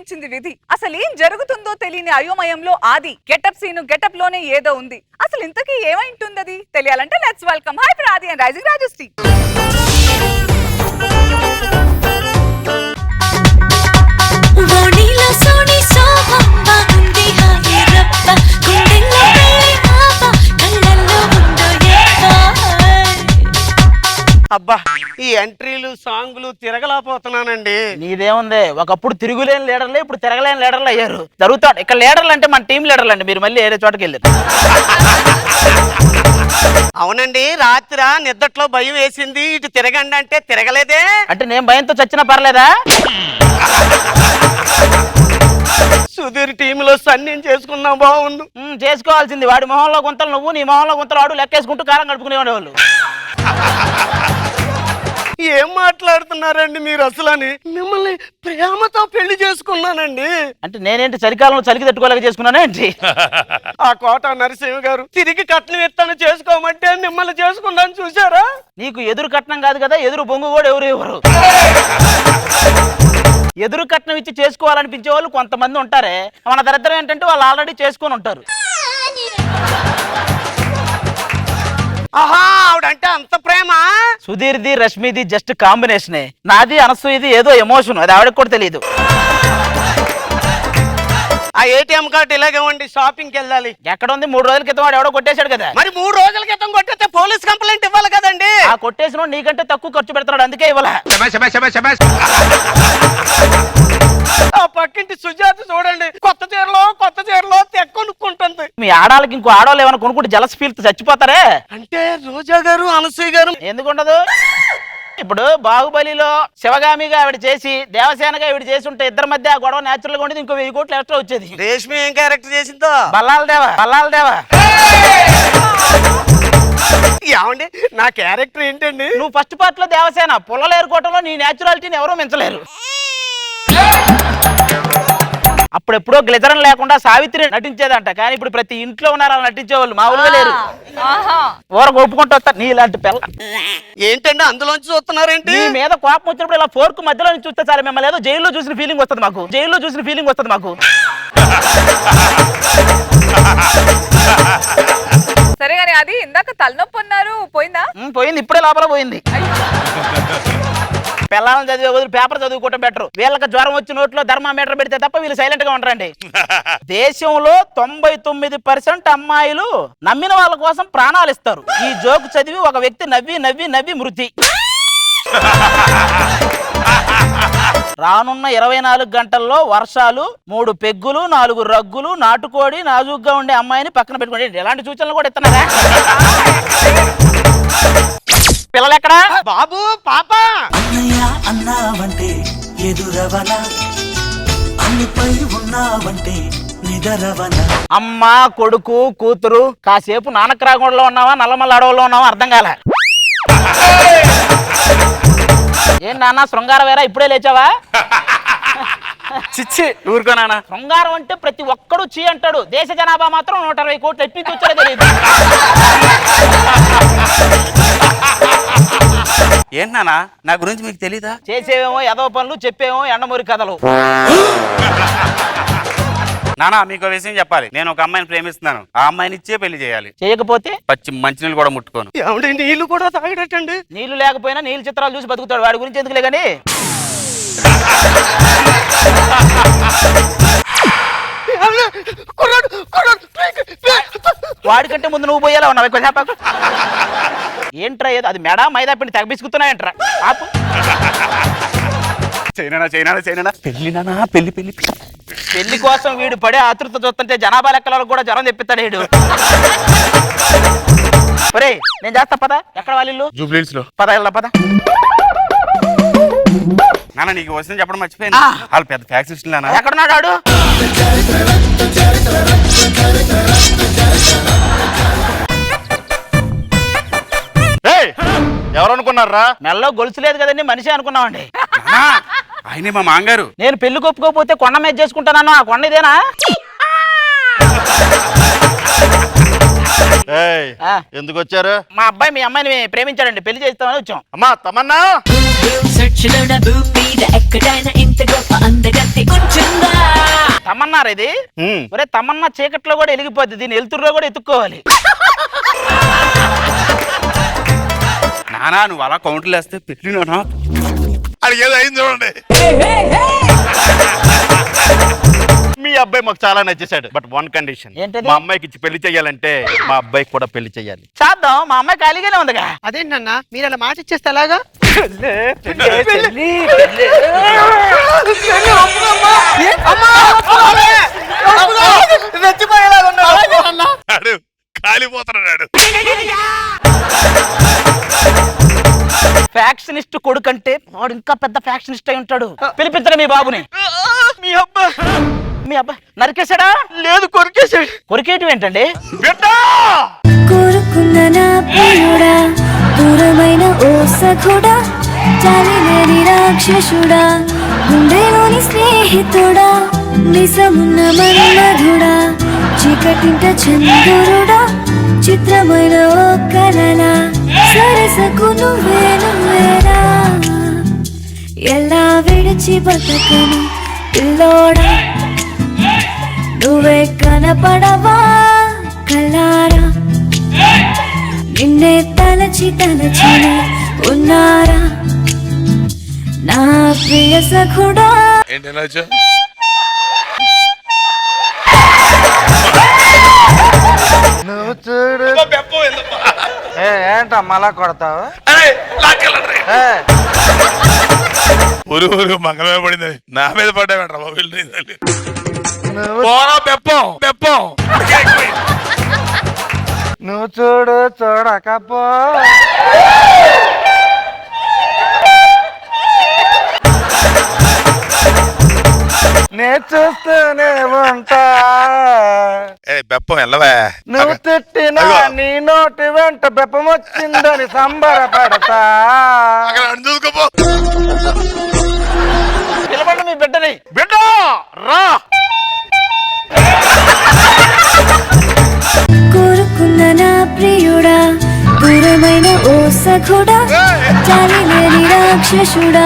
విధించింది విధి. అసలు ఏం జరుగుతుందో తెలియని అయోమయంలో ఆది. గెటప్ సీను గెటప్ లోనే ఏదో ఉంది. అసలు ఇంతకీ ఏమైంటుంది అది తెలియాలంటే లెట్స్ వెల్కమ్ హై ఫర్ ఆది అండ్ రైజింగ్ రాజశ్రీ. అబ్బా ఈ ఎంట్రీలు సాంగ్లు తిరగలేకపోతున్నానండి. నీదేముంది, ఒకప్పుడు తిరుగులేని లీడర్లు ఇప్పుడు తిరగలేని లీడర్లు అయ్యారు. జరుగుతాడు ఇక్కడ లీడర్లు అంటే మన టీం లీడర్లు అండి. మీరు మళ్ళీ ఏరే చోటకి వెళ్ళారు. అవునండి, రాత్రి నిద్దట్లో భయం వేసింది, ఇటు తిరగండి అంటే తిరగలేదే. అంటే నేను భయంతో చచ్చినా పర్లేదా? సుధీర్ టీంలో సన్యం చేసుకున్నాం బాగుండు. చేసుకోవాల్సింది. వాడి మొహంలో గుంతలు నువ్వు, నీ మొహంలో గుంతలు వాడు లెక్కేసుకుంటూ కారం గడుపుకునేవాడు వాళ్ళు. ఏం మాట్లాడుతున్నారండి మీరు? అసలని మిమ్మల్ని ప్రేమతో పెళ్లి చేసుకున్నానండి. అంటే నేనేంటి చలికాలంలో చలికి తట్టుకోలేక చేసుకున్నానే ఏంటి? ఆ కోట నరసింహ గారు తిరిగి కట్నం ఎత్తాను చేసుకోమంటే మిమ్మల్ని చేసుకున్నాను చూసారా? నీకు ఎదురు కట్నం కాదు కదా, ఎదురు బొంగు కూడా ఎవరు. ఎదురు కట్నం ఇచ్చి చేసుకోవాలనిపించే వాళ్ళు కొంతమంది ఉంటారే. మన దరిద్రం ఏంటంటే వాళ్ళు ఆల్రెడీ చేసుకొని ఉంటారు. ఆహా, ఆవిడంటే అంత ప్రేమ. సుధీర్ది రష్మిది జస్ట్ కాంబినేషనే. నాది అనసూయది ఏదో ఎమోషన్, అది ఆవిడకి కూడా తెలియదు. ఆ ఏటీఎం కార్డు ఇలాగేమండి, షాపింగ్కి వెళ్ళాలి. ఎక్కడ ఉంది? 3 రోజుల క్రితం వాడు ఎవడో కొట్టేశాడు కదా. మరి 3 రోజుల క్రితం కొట్టితే పోలీస్ కంప్లైంట్ ఇవ్వాలి కదండి. ఆ కొట్టేసిన నీకంటే తక్కువ ఖర్చు పెడుతున్నాడు, అందుకే ఇవ్వాల. ఆ పక్కింటి సుజాత చూడండి, కొత్త చీరలో తెక్కొనుక్కుంటుంది. మీ ఆడాలకి ఇంకో ఆడవాళ్ళు ఏమైనా కొనుక్కుంటే జలస్ ఫీల్ చచ్చిపోతారే. అంటే రోజా గారు అనసూయ గారు ఎందుకుండదు? ఇప్పుడు బాహుబలిలో శివగామిగా ఆవిడ చేసి దేవసేనగా ఆవిడ చేసి ఉంటే ఇద్దరి మధ్య ఆ గొడవ నేచురల్ గా ఉండేది. ఇంకో 1000 కోట్లు ఎక్స్ట్రా వచ్చేది. రేష్మి ఏం క్యారెక్టర్ చేసిందో? బల్లాల దేవా. ఏమండి నా క్యారెక్టర్ ఏంటండి? నువ్వు ఫస్ట్ పార్ట్ లో దేవసేన, పుల్లలు ఏరుకోవటంలో నీ నేచురాలిటీని ఎవరూ మించలేరు. అప్పుడెప్పుడో గ్లిజరన్ లేకుండా సావిత్రి నటించేదంట, కానీ ఇప్పుడు ప్రతి ఇంట్లో ఉన్నారు అలా నటించేవాళ్ళు. మామూలుగా లేరు. ఊరకు ఒప్పుకుంటూ వస్తారు. నీలాంటి పిల్ల ఏంటండి అందులోంచి చూస్తున్నారేంటి? నీ మీద కోపం వచ్చినప్పుడు ఇలా ఫోర్క్ మధ్యలో నుంచి చూస్తే చాలా మిమ్మల్ని ఏదో జైల్లో చూసిన ఫీలింగ్ వస్తుంది మాకు. సరే గానీ అది ఇందాక తలనొప్పి అన్నారు, పోయిందా? పోయింది, ఇప్పుడే లోపల పోయింది. పిల్లలను చదివే వదిలి పేపర్ చదువుకోవటం బెటర్. వీళ్ళకి జ్వరం వచ్చి నోట్లో థర్మామీటర్ పెడితే తప్ప వీళ్ళు సైలెంట్ గా ఉంటారండి. దేశంలో 99% అమ్మాయిలు నమ్మిన వాళ్ళ కోసం ప్రాణాలు ఇస్తారు. ఈ జోక్ చదివి ఒక వ్యక్తి నవ్వి మృతి. రానున్న 24 గంటల్లో వర్షాలు, 3 పెగ్గులు, 4 రగ్గులు, నాటుకోడి, నాజుగ్గా ఉండే అమ్మాయిని పక్కన పెట్టుకోండి. ఎలాంటి సూచనలు కూడా ఇస్తున్నారా? పిల్లలు ఎక్కడా? బాబు పాప అన్నావంటే ఎదురవన, అన్నిపై ఉన్నావంటే నిదరవన. అమ్మ, కొడుకు, కూతురు కాసేపు నానక్రాగూడలో ఉన్నావా నల్లమల్ల అడవుల్లో ఉన్నావా అర్థం కాలే. ఏం నాన్న శృంగారం వేరా, ఇప్పుడే లేచావా? చిచ్చి ఊరుకో నాన్న. శృంగారం అంటే ప్రతి ఒక్కడు చీ అంటాడు. దేశ జనాభా మాత్రం 120 కోట్లు. ఎట్టించి వచ్చారో తెలియదు. ఏంటన్నా నా గురించి మీకు తెలీదా? చేసేవేమో ఎదవ పనులు, చెప్పేమో ఎండమూరి కథలు. నానా మీకు విషయం చెప్పాలి. నేను ఒక అమ్మాయిని ప్రేమిస్తున్నాను. ఆ అమ్మాయిని ఇచ్చే పెళ్లి చేయాలి. చేయకపోతే పచ్చి మంచినీళ్ళు కూడా ముట్టుకోను. ఏమండి నీళ్లు కూడా తాగడటండి? నీళ్లు లేకపోయినా నీళ్ళు చిత్రాలు చూసి బతుకుతాడు. వాడి గురించి ఎందుకులే గానీ వాడికంటే ముందు నువ్వు పోయేలా ఉన్నావు. ఎక్కువ చెప్పకు. ఏంట్రా ఏదో అది మెడా మైదా పిండి తగ్గిసుకుతున్నాయంట్రా. ఆపు. చైనా పెళ్లి పెళ్లి కోసం వీడు పడే ఆతృత చూస్తుంటే జనాభా లెక్కలకు కూడా జ్వరం తెప్పిస్తాడు వీడు. ఒరేయ్ నేను చేస్తా పద. ఎక్కడ వాళ్ళు? జూబ్లీహిల్స్ లో. పద వెళ్దా పద. నాన్న నీకు వస్తుంది చెప్పడం మర్చిపోయాను. వాళ్ళు పెద్ద ఫ్యాక్స్ నాన్న. ఎక్కడున్నాడు వాడు? ఎవరు అనుకున్నారా? మెల్లో గొలుసు లేదు కదండి, మనిషి అనుకున్నామండి. ఆయనే మా మాంగారు. నేను పెళ్లి కొప్పుకోకపోతే కొండ మీద చేసుకుంటానన్నా. ఆ కొండ ఇదేనా? ఎందుకు వచ్చారు? మా అబ్బాయి మీ అమ్మాయిని ప్రేమించాడండి, పెళ్లి చేస్తామని వచ్చాం. అమ్మా తమన్నా సెర్చ్లోన భూమి మీద ఎక్కడైనా ఇంత గొప్ప అందగత్తి ఉంటుందా? తమన్నారు ఇది ఒరే తమన్నా చీకట్లో కూడా వెలిగిపోద్ది, దీన్ని వెళ్తుర్లో కూడా ఎత్తుక్కోవాలి. నానా నువ్వు అలా కౌంటర్లు వేస్తే పెట్టినా అది ఏదో అయింది చూడండి. మీ అబ్బాయి మాకు చాలా నచ్చేసాడు. బట్ వన్ కండిషన్, ఏంటది? మా అమ్మాయికి ఇచ్చి పెళ్లి చేయాలంటే మా అబ్బాయికి కూడా పెళ్లి చేయాలి. చేద్దాం, మా అమ్మాయి ఖాళీగానే ఉందిగా. అదేంటన్నా మీరు అలా మాట ఇచ్చేస్తే ఎలాగా? అడు కాలిపోతున్నాడు. ఫ్యాక్షనిస్ట్ కొడుకంటే వాడు ఇంకా పెద్ద ఫ్యాక్షనిస్ట్ అయి ఉంటాడు. పిలిపించరా మీ బాబుని. మీ అబ్బాయి మీ అబ్బాయి నరికేశాడా? లేదు, కొరికేసాడు. కొరికేయటం ఏంటండి? కోరుకున్న నా ప్రియుడా, దూరమైన ఓ సఖుడా, చాలిలేని రాక్షసుడా, గుండెలోని స్నేహితుడా, నిజమున్న మన్మధుడా, చీకటింట చంద్రుడా, చిత్రమైన ఓ కలలా, సరసకు నువ్వే నువ్వేరా, ఎలా విడిచి బతకను పిల్లోడా, నువ్వే కనపడవా కలారా, నిన్నే తలచి తలచినే ఉన్నారా నా ప్రియ సఖుడా. ఏంటి ఎలా వచ్చావు? నువ్వు చూడు. ఏంట మళ్ళా కొడతావు? ఊరు మంగళమే పడింది, నా మీద పడ్డావేంట్రా బాబు. పోరా బెప్పం బెప్పం. నువ్వు చూడు చూడకపో. నే చూస్తూనే ఉంటా. బెప్పం వెళ్ళవా? నువ్వు తిట్టినా నీ నోటి వెంట బెప్పం వచ్చిందని సంబరపడతా. చూసుకోపో. పిలవండి మీ బిడ్డని. బిడ్డ రా. కోరుకున్న నా ప్రియుడా, దూరమైన ఓ సఖుడా, చాలిలేని రాక్షసుడా,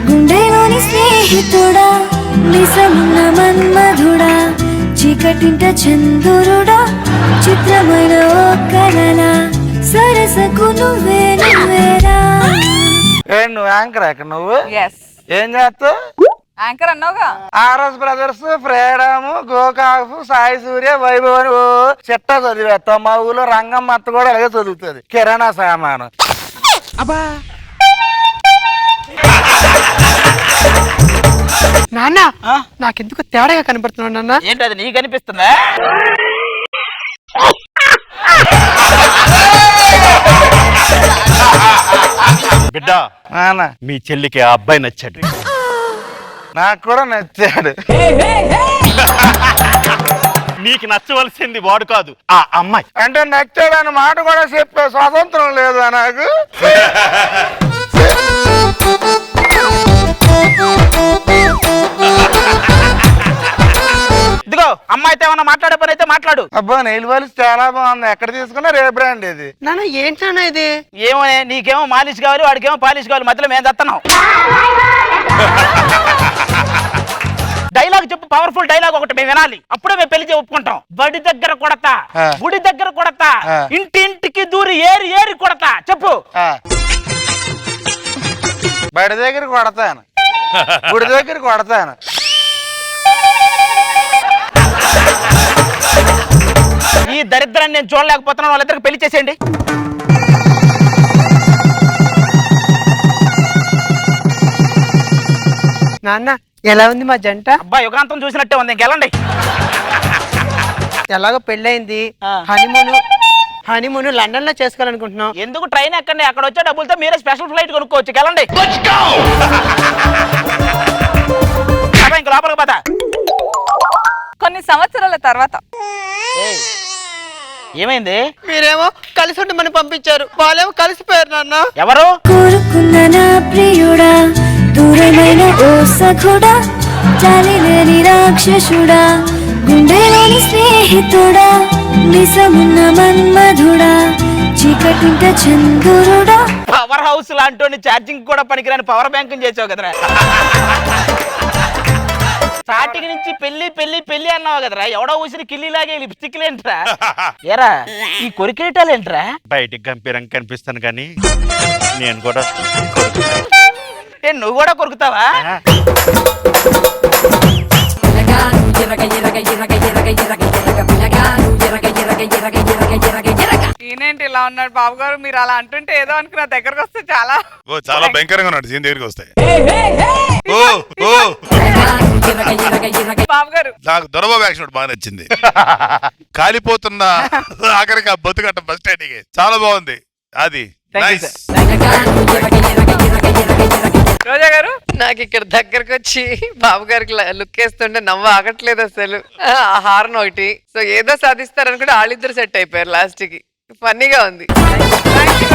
గుండెలోని స్నేహితుడా, నిజమున్న మన్మధుడా, చీకటింట చంద్రుడా, చిత్రమైన ఓ కలలా, సరసకు నువ్వే నువ్వేరా. నువ్వు యాంకర్ ఇక్కడ నువ్వు ఎస్, ఏం చేస్తావు? యాంకర్ అన్నావుగా. RS brothers, freedom, Gokak, Sai Surya, Vaibhav అని చెట్ట చదివేస్తాం. మా ఊళ్ళో రంగమ్మ అత్త కూడా అలాగే చదువుతుంది, కిరాణా సామాను. అబ్బా నాన్న, నాకెందుకు తేడాగా కనపడుతున్నావు నాన్న. ఏంటి అది నీకు అనిపిస్తుందా? బిడ్డ మీ చెల్లికి ఆ అబ్బాయి నచ్చాడు. నాకు కూడా నచ్చాడు. నీకు నచ్చవలసింది వాడు కాదు, ఆ అమ్మాయి. అంటే నచ్చాడని మాట కూడా చెప్పే స్వాతంత్రం లేదా నాకు? ఇదిగో అమ్మాయితో ఏమన్నా మాట్లాడే పని అయితే మాట్లాడు. అబ్బా నెయిల్ పాలిష్ చాలా బాగుంది. ఎక్కడ తీసుకున్నా రే బ్రాండ్ ఇది. నాన్న ఏంటన్నా ఇది? ఏమో నీకేమో మాలిష్ కావాలి, వాడికేమో పాలిష్ కావాలి, మధ్యలో మేము తెస్తున్నాం. డైలాగ్ చెప్పు, పవర్ఫుల్ డైలాగ్ ఒకటి మేము వినాలి, అప్పుడే మేము పెళ్లి ఒప్పుకుంటాం. బడి దగ్గర కొడతా, గుడి దగ్గర కొడతా, ఇంటింటికి దూరి ఏరి ఏరి కొడతా. చెప్పు. బడి దగ్గర కొడతాను, గుడి దగ్గర కొడతాను. ఈ దరిద్రాన్ని నేను చూడలేకపోతున్నాను, వాళ్ళిద్దరికి పెళ్లి చేసేయండి. నాన్న ఎలా ఉంది మా జంట? అబ్బా యుగాంతం చూసినట్టే ఉంది, ఇంకెళ్ళండి. ఎలాగో పెళ్ళయింది, హనీమూన్ లండన్ లో చేసుకోవాలనుకుంటున్నాం. ఎందుకు ట్రైన్ ఎక్కండి, అక్కడ వచ్చే డబ్బులతో మీరే స్పెషల్ ఫ్లైట్ కొనుక్కోవచ్చు. వెళ్ళండి. ఇంక లోపలికి పోతా. కొన్ని సంవత్సరాల తర్వాత ఏమైంది? మీరేమో కలిసి ఉండమని పంపించారు, వాళ్ళేమో కలిసిపోయారు నాన్న. ఎవరు? కోరుకున్న నా ప్రియుడా, దూరమైన ఓ సఖుడా, చాలిలేని రాక్షసుడా, గుండెలోని స్నేహితుడా, నిజమున్న మన్మధుడా, చీకటింట చంద్రుడా. పవర్ హౌస్ లాంటి ఛార్జింగ్ కూడా పనికిరాని పవర్ బ్యాంక్ చేసావు కదరా. స్టార్టింగ్ నుంచి పెళ్లి పెళ్లి పెళ్లి అన్నావు కదరా, ఎవడో ఊసిన కిల్లిలాగే లిప్స్టిక్లేంట్రా. ఏరా ఈ కొరికేటాలేంట్రా? బయటికి గంభీరంగా కనిపిస్తాను కానీ నేను కూడా నువ్వు కూడా కొరుకుతావా? ఈయనేంటి ఇలా ఉన్నాడు బాబు గారు? మీరు అలా అంటుంటే ఏదో అనుకున్నా, దగ్గరకు వస్తే చాలా ఓ చాలా భయంకరంగా ఉన్నాడు సీన్ దగ్గరికి వస్తాయి. ఓ ఓ బాబు గారు. నాకు దొరబాబు యాక్షన్ బాగా నచ్చింది. కాలిపోతున్న ఆఖరికి ఆ బతుకట్ట బస్ స్టాండ్ చాలా బాగుంది. అది నైస్. రోజా గారు. నాకు ఇక్కడ దగ్గరకు వచ్చి బాబు గారికి లుక్ వేస్తుంటే నవ్వు ఆగట్లేదు అసలు. ఆ హార్న్ ఒకటి. సో ఏదో సాధిస్తారనుకుంటే వాళ్ళిద్దరు సెట్ అయిపోయారు లాస్ట్ కి. ఫన్నీగా ఉంది. Thank you,